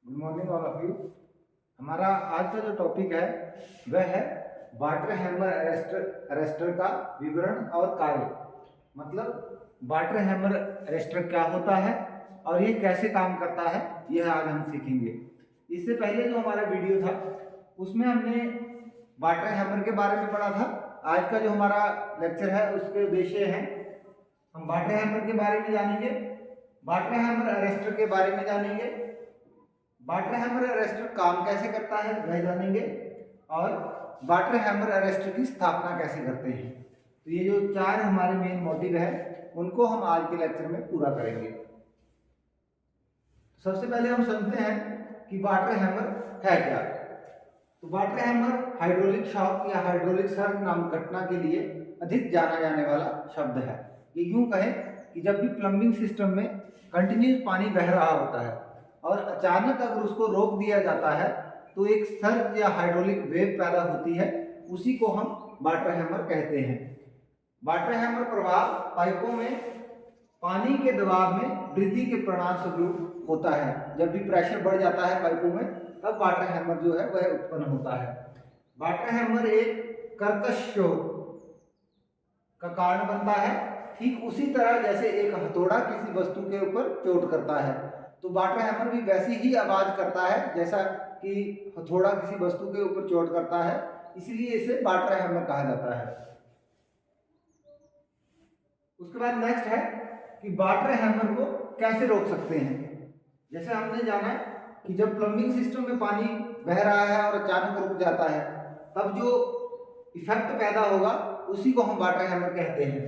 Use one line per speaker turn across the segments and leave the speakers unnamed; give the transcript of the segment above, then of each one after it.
Good morning all of you. हमारा आज का जो टॉपिक है वह है वाटर हैमर अरेस्टर का विवरण और कार्य। मतलब वाटर हैमर अरेस्टर क्या होता है और ये कैसे काम करता है, यह आज हम सीखेंगे। इससे पहले जो हमारा वीडियो था उसमें हमने वाटर हैमर के बारे में पढ़ा था। आज का जो हमारा लेक्चर है उसके उद्देश्य है हम वाटर हैमर के बारे में जानेंगे, वाटर हैमर अरेस्टर के बारे में जानेंगे, वाटर हैमर अरेस्टर काम कैसे करता है वह जानेंगे और वाटर हैमर अरेस्टर की स्थापना कैसे करते हैं। तो ये जो चार हमारे मेन मोटिव है उनको हम आज के लेक्चर में पूरा करेंगे। सबसे पहले हम समझते हैं कि वाटर हैमर है क्या। तो वाटर हैमर हाइड्रोलिक शॉक या हाइड्रोलिक सर्ज नामक घटना के लिए अधिक जाना जाने वाला शब्द है। ये यूं कहें कि जब भी प्लम्बिंग सिस्टम में कंटिन्यूस पानी बह रहा होता है और अचानक अगर उसको रोक दिया जाता है तो एक सर्ज या हाइड्रोलिक वेव पैदा होती है, उसी को हम वाटर हैमर कहते हैं। वाटर हैमर प्रभाव पाइपों में पानी के दबाव में वृद्धि के परिणाम स्वरूप होता है। जब भी प्रेशर बढ़ जाता है पाइपों में तब वाटर हैमर जो है वह उत्पन्न होता है। वाटर हैमर एक कर्कश शोर का कारण बनता है, ठीक उसी तरह जैसे एक हथौड़ा किसी वस्तु के ऊपर चोट करता है तो वाटर हैमर भी वैसी ही आवाज करता है जैसा कि हथौड़ा किसी वस्तु के ऊपर चोट करता है, इसलिए इसे वाटर हैमर कहा जाता है। उसके बाद नेक्स्ट है कि वाटर हैमर को कैसे रोक सकते हैं। जैसे हमने जाना कि जब प्लम्बिंग सिस्टम में पानी बह रहा है और अचानक रुक जाता है तब जो इफेक्ट पैदा होगा उसी को हम वाटर हैमर कहते हैं।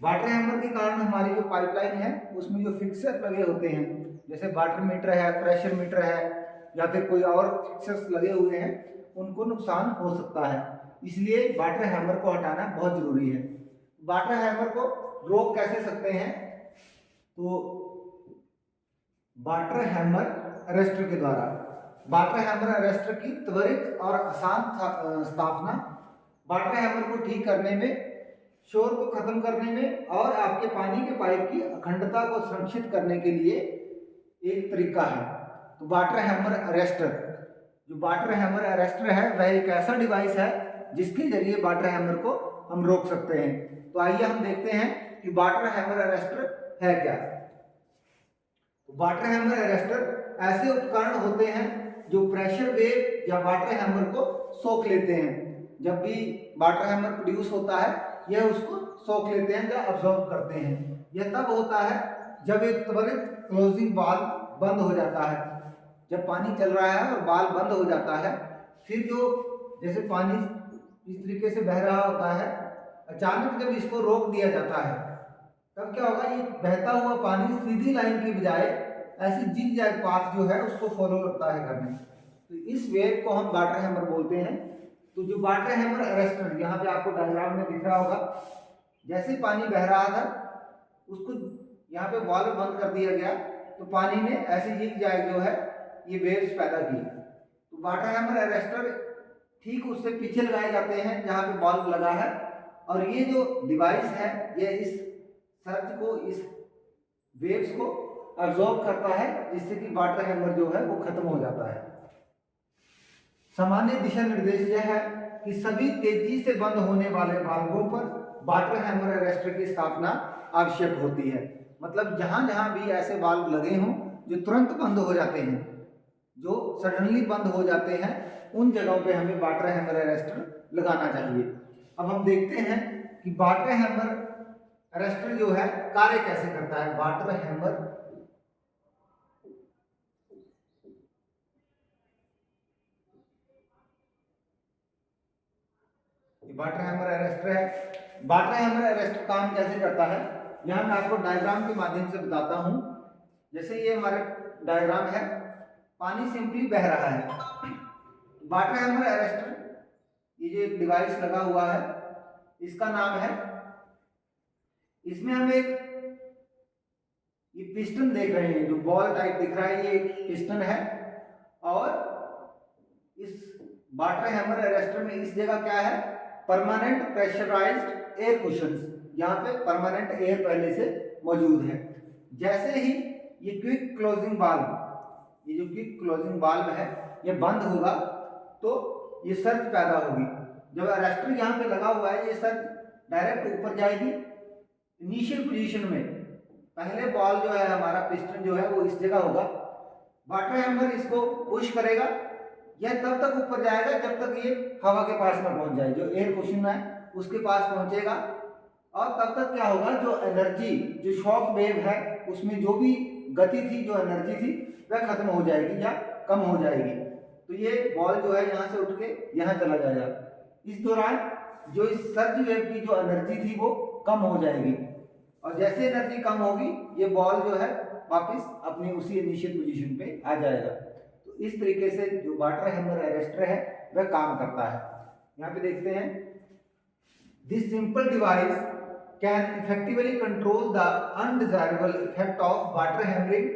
वाटर हैमर के कारण हमारी जो पाइपलाइन है उसमें जो फिक्सर लगे होते हैं, जैसे वाटर मीटर है, प्रेशर मीटर है या फिर कोई और फिक्सर्स लगे हुए हैं, उनको नुकसान हो सकता है। इसलिए वाटर हैमर को हटाना बहुत जरूरी है। वाटर हैमर को रोक कैसे सकते हैं, तो वाटर हैमर अरेस्टर के द्वारा। वाटर हैमर अरेस्टर की त्वरित और आसान स्थापना वाटर हैमर को ठीक करने में, शोर को खत्म करने में और आपके पानी के पाइप की अखंडता को सुरक्षित करने के लिए एक तरीका है। तो वाटर हैमर अरेस्टर, जो वाटर हैमर अरेस्टर है वह एक ऐसा डिवाइस है जिसके जरिए वाटर हैमर को हम रोक सकते हैं। तो आइए हम देखते हैं कि वाटर हैमर अरेस्टर है क्या। तो वाटर हैमर अरेस्टर ऐसे उपकरण होते हैं जो प्रेशर वेव या वाटर हैमर को सोख लेते हैं। जब भी वाटर हैमर प्रोड्यूस होता है यह उसको सोख लेते हैं या अब्सॉर्ब करते हैं। यह तब होता है जब एक त्वरित क्लोजिंग वाल्व बंद हो जाता है। जब पानी चल रहा है और वाल्व बंद हो जाता है, फिर जो जैसे पानी इस तरीके से बह रहा होता है, अचानक जब इसको रोक दिया जाता है तब क्या होगा, ये बहता हुआ पानी सीधी लाइन की बजाय ऐसी जिग जैग पाथ जो है उसको फॉलो करता है करने। तो इस वेव को हम वाटर हैमर बोलते हैं। तो जो वाटर हैमर अरेस्टर यहाँ पे आपको डायग्राम में दिख रहा होगा, जैसे पानी बह रहा था उसको यहाँ पे वाल्व बंद कर दिया गया तो पानी ने ऐसी जिग जैग जो है ये वेव्स पैदा की। तो वाटर हैमर अरेस्टर ठीक उससे पीछे लगाए जाते हैं जहाँ पे वाल्व लगा है और ये जो डिवाइस है यह इस सर्ज को, इस वेव्स को अब्सॉर्ब करता है, जिससे कि वाटर हैमर जो है वो खत्म हो जाता है। सामान्य दिशा निर्देश यह है कि सभी तेजी से बंद होने वाले वाल्वों पर वाटर हैमर अरेस्टर की स्थापना आवश्यक होती है। मतलब जहां जहां भी ऐसे वाल्व लगे हों जो तुरंत बंद हो जाते हैं, जो सडनली बंद हो जाते हैं, उन जगहों पे हमें वाटर हैमर अरेस्टर लगाना चाहिए। अब हम देखते हैं कि वाटर हैमर अरेस्टर जो है कार्य कैसे करता है। वाटर हैमर अरेस्टर है। वाटर हैमर अरेस्टर काम कैसे करता है, यहां मैं आपको डायग्राम के माध्यम से बताता हूं। जैसे ये हमारा डायग्राम है, पानी सिंपली बह रहा है। वाटर हैमर अरेस्टर, ये जो एक डिवाइस लगा हुआ है इसका नाम है, इसमें हम एक ये पिस्टन देख रहे हैं, जो बॉल टाइप दिख रहा है, ये एक पिस्टन है। और इस वाटर हैमर अरेस्टर में इस जगह क्या है, परमानेंट प्रेशराइज्ड एयर कुशन्स, यहाँ पे परमानेंट एयर पहले से मौजूद है। जैसे ही ये क्विक क्लोजिंग वाल्व ये जो क्विक क्लोजिंग वाल्व है ये बंद होगा तो ये सर्ज पैदा होगी। जब अरेस्टर यहाँ पे लगा हुआ है ये सर्ज डायरेक्ट ऊपर जाएगी इनिशियल पोजीशन में। पहले बॉल जो है हमारा पिस्टन जो है वो इस जगह होगा, वाटर हैमर इसको पुश करेगा, यह तब तक ऊपर जाएगा जब तक ये हवा के पास में पहुंच जाए, जो एयर कुशन है उसके पास पहुंचेगा। और तब तक क्या होगा, जो एनर्जी जो शॉक वेव है उसमें जो भी गति थी, जो एनर्जी थी वह खत्म हो जाएगी या कम हो जाएगी। तो ये बॉल जो है यहाँ से उठ के यहाँ चला जाएगा। इस दौरान जो इस सर्ज वेव की जो एनर्जी थी वो कम हो जाएगी और जैसे एनर्जी कम होगी ये बॉल जो है वापस अपनी उसी इनिशियल पोजीशन पे आ जाएगा। तो इस तरीके से जो वाटर हैमर अरेस्टर है वह काम करता है। यहाँ पे देखते हैं, this simple device can effectively control the undesirable effect of water hammering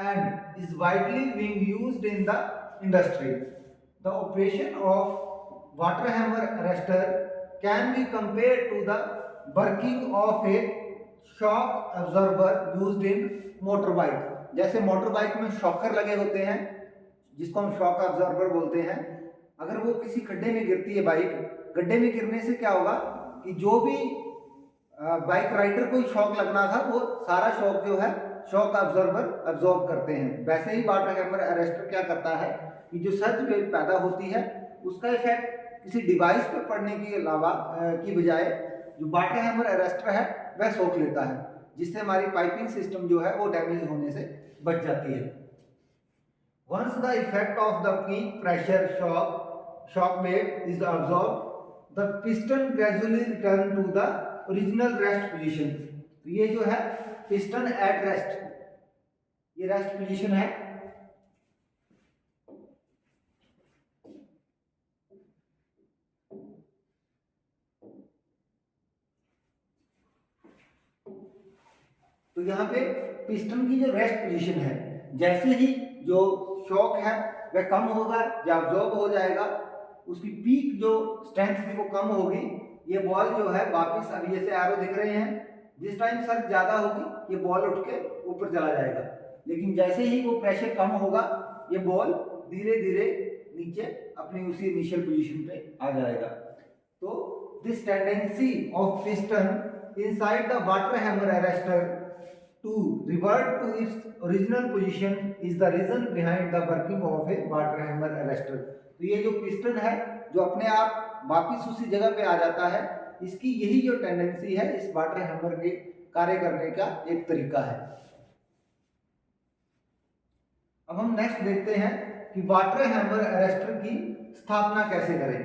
and is widely being used in the industry. The operation of water hammer arrestor can be compared to the working of a shock absorber used in motorbike. जैसे motor bike में shocker लगे होते हैं जिसको हम shock absorber बोलते हैं। अगर वो किसी गड्ढे में गिरती है बाइक, गड्ढे में गिरने से क्या होगा कि जो भी बाइक राइडर को शॉक लगना था वो सारा शॉक जो है शॉक अब्जॉर्बर अब्जॉर्ब करते हैं। वैसे ही वाटर हैमर अरेस्टर क्या करता है कि जो सर्ज वेव पैदा होती है उसका इफेक्ट किसी डिवाइस पर पड़ने के अलावा की बजाय जो वाटर हैमर अरेस्टर है वह सोख लेता है, जिससे हमारी पाइपिंग सिस्टम जो है वो डैमेज होने से बच जाती है। Once the effect of the peak pressure shock wave is absorb the piston gradually return to the original rest position. तो ये जो है पिस्टन एट रेस्ट, ये रेस्ट पोजीशन है। तो यहाँ पे पिस्टन की जो रेस्ट पोजीशन है, जैसे ही जो शॉक है वह कम होगा या अब्जॉर्ब हो जाएगा, उसकी पीक जो स्ट्रेंथ थी वो कम होगी। ये बॉल जो है वापस, अभी जैसे एरो दिख रहे हैं, जिस टाइम सर्ज ज्यादा होगी ये बॉल उठ के ऊपर चला जाएगा, लेकिन जैसे ही वो प्रेशर कम होगा ये बॉल धीरे धीरे नीचे अपनी उसी इनिशियल पोजीशन पे आ जाएगा। तो this tendency of piston inside the water hammer arrester to revert to its original position is the reason behind the working of a water hammer arrester. तो ये जो पिस्टन है जो अपने आप वापिस उसी जगह पे आ जाता है, इसकी यही जो टेंडेंसी है इस वाटर हैमर के कार्य करने का एक तरीका है। अब हम नेक्स्ट देखते हैं कि वाटर हैमर अरेस्टर की स्थापना कैसे करें।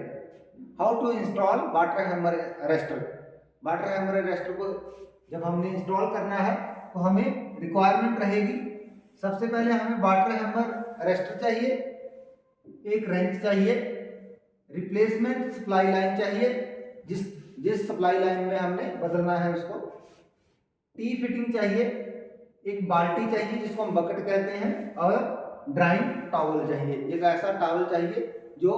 How to install water hammer arrester. Water hammer arrester को जब हमने इंस्टॉल करना है तो हमें रिक्वायरमेंट रहेगी, सबसे पहले हमें वाटर हैमर अरेस्टर चाहिए, एक रेंच चाहिए, रिप्लेसमेंट सप्लाई लाइन चाहिए जिस सप्लाई लाइन में हमने बदलना है उसको, टी फिटिंग चाहिए, एक बाल्टी चाहिए जिसको हम बकेट कहते हैं, और ड्राइंग टॉवल चाहिए। एक ऐसा टॉवल चाहिए जो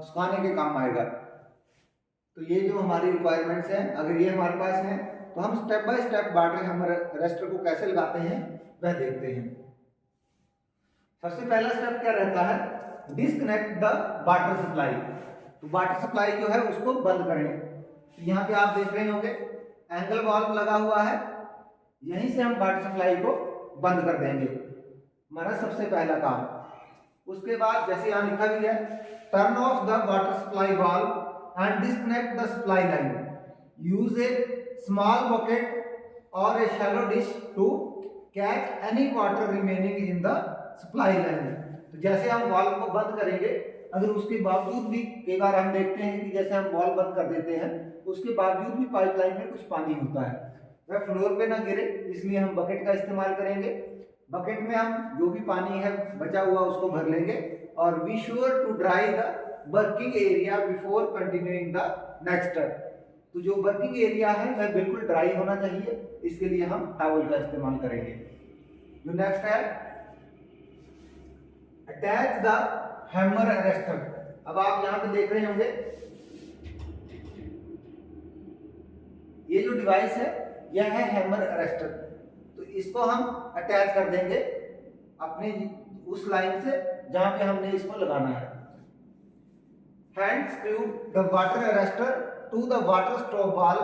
सुखाने के काम आएगा। तो ये जो हमारी रिक्वायरमेंट्स हैं, अगर ये हमारे पास हैं तो हम step by step water hammer arrester को कैसे लगाते हैं वह देखते हैं। सबसे पहला स्टेप क्या रहता है, डिस्कनेक्ट द वाटर सप्लाई। तो वाटर सप्लाई जो है उसको बंद करें। यहाँ पे आप देख रहे होंगे एंगल वाल्व लगा हुआ है, यहीं से हम वाटर सप्लाई को बंद कर देंगे, हमारा सबसे पहला काम। उसके बाद जैसे यहाँ लिखा भी है, turn off the water supply valve and disconnect the supply line, use a small bucket और a shallow dish to catch any water remaining in the supply line. तो जैसे हम वाल्व को बंद करेंगे, अगर उसके बावजूद भी कई बार हम देखते हैं कि जैसे हम वाल्व बंद कर देते हैं उसके बावजूद भी पाइपलाइन में कुछ पानी होता है, वह फ्लोर पे ना गिरे, इसलिए हम बकेट का इस्तेमाल करेंगे। बकेट में हम जो भी पानी है बचा हुआ उसको भर लेंगे और be sure to dry the working area before continuing the next step. तो जो वर्किंग एरिया है वह बिल्कुल ड्राई होना चाहिए, इसके लिए हम टॉवल का इस्तेमाल करेंगे। जो नेक्स्ट है, अटैच द हैमर अरेस्टर। अब आप यहां पे देख रहे होंगे ये जो डिवाइस है यह है हैमर अरेस्टर। तो इसको हम अटैच कर देंगे अपने उस लाइन से जहां पे हमने इसको लगाना है। Hand screw the water arrester to the water stop valve,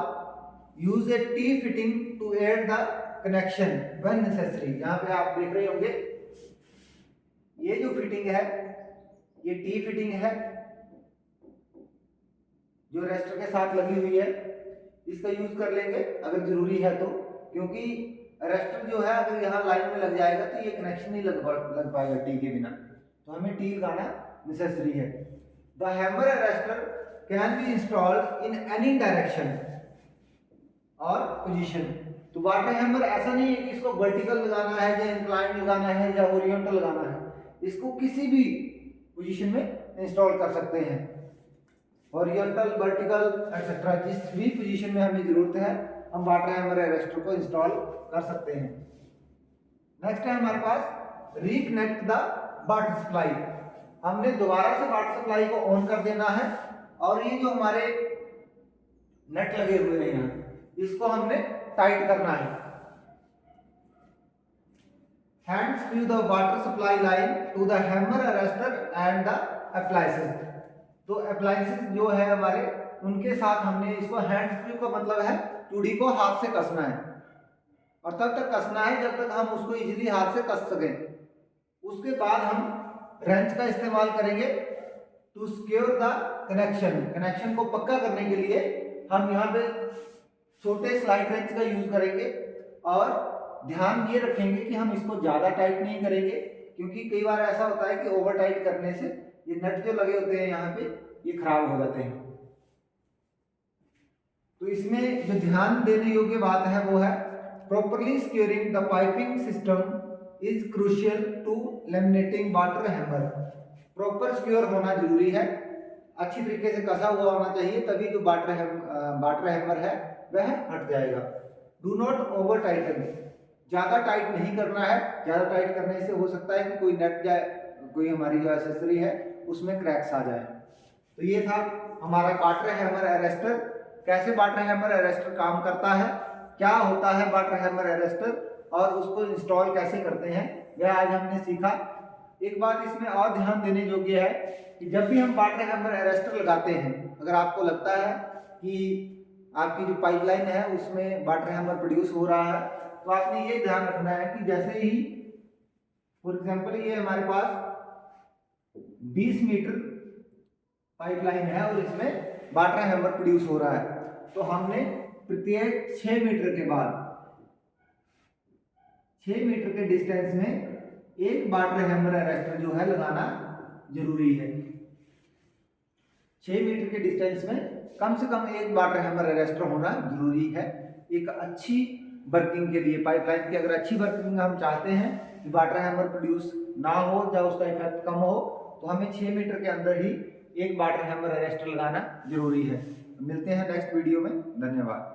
use a T fitting to add the connection when necessary. यहाँ पे आप देख रहे होंगे ये जो फिटिंग है ये टी फिटिंग है जो अरेस्टर के साथ लगी हुई है। इसका यूज कर लेंगे अगर जरूरी है तो, क्योंकि अरेस्टर जो है अगर यहाँ लाइन में लग जाएगा तो ये कनेक्शन नहीं लग पाएगा टी के बिना, तो हमें टी लगाना नेसेसरी है। The hammer arrester can be installed in any direction और पोजीशन। तो वाटर हैमर ऐसा नहीं है कि इसको वर्टिकल लगाना है या इंक्लाइन लगाना है या हॉरिजॉन्टल लगाना है, इसको किसी भी पोजीशन में इंस्टॉल कर सकते हैं, हॉरिजॉन्टल, वर्टिकल एक्सेट्रा, जिस भी पोजीशन में हमें जरूरत है हम वाटर हैमर अरेस्टर को इंस्टॉल कर सकते हैं। नेक्स्ट है हमारे पास रिकनेक्ट द वाटर सप्लाई। हमने दोबारा से वाटर सप्लाई को ऑन कर देना है और ये जो हमारे नट लगे हुए हैं यहाँ इसको हमने टाइट करना है। Hand screw the water supply line to the hammer arrester and the appliances. तो अप्लायंसेस जो है हमारे उनके साथ हमने इसको हैंड स्क्रू का मतलब है चूड़ी को हाथ से कसना है और तब तक कसना है जब तक हम उसको इजीली हाथ से कस सकें। उसके बाद हम रेंच का इस्तेमाल करेंगे to secure the connection. Connection को पक्का करने के लिए हम यहाँ पे छोटे स्लाइड रेंच का यूज करेंगे और ध्यान ये रखेंगे कि हम इसको ज्यादा टाइट नहीं करेंगे, क्योंकि कई बार ऐसा होता है कि ओवर टाइट करने से ये नट जो लगे होते हैं यहाँ पे ये खराब हो जाते हैं। तो इसमें जो ध्यान देने योग्य बात है वो है properly securing the piping system is crucial to eliminating water hammer. Proper secure होना जरूरी है, अच्छी तरीके से कसा हुआ होना चाहिए, तभी जो वाटर हैमर है वह हट जाएगा। डू नॉट ओवर टाइटन, ज्यादा टाइट नहीं करना है, ज्यादा टाइट करने से हो सकता है कि कोई नट या कोई हमारी जो एक्सेसरी है उसमें क्रैक्स आ जाए। तो ये था हमारा वाटर हैमर अरेस्टर। कैसे वाटर हैमर अरेस्टर काम करता है, क्या होता है वाटर हैमर अरेस्टर और उसको इंस्टॉल कैसे करते हैं, वह आज हमने सीखा। एक बात इसमें और ध्यान देने योग्य है कि जब भी हम वाटर हैमर अरेस्टर लगाते हैं, अगर आपको लगता है कि आपकी जो पाइपलाइन है उसमें वाटर हैमर प्रोड्यूस हो रहा है, तो आपने ये ध्यान रखना है कि जैसे ही फॉर एग्जांपल ये हमारे पास 20 मीटर पाइपलाइन है और इसमें वाटर हैमर प्रोड्यूस हो रहा है, तो हमने प्रत्येक 6 मीटर के बाद 6 मीटर के डिस्टेंस में एक वाटर हैमर अरेस्टर जो है लगाना जरूरी है। 6 मीटर के डिस्टेंस में कम से कम एक वाटर हैमर अरेस्टर होना जरूरी है एक अच्छी वर्किंग के लिए। पाइपलाइन की अगर अच्छी वर्किंग हम चाहते हैं कि वाटर हैमर प्रोड्यूस ना हो या उसका इफेक्ट कम हो, तो हमें 6 मीटर के अंदर ही एक वाटर हैमर अरेस्टर लगाना जरूरी है। मिलते हैं नेक्स्ट वीडियो में, धन्यवाद।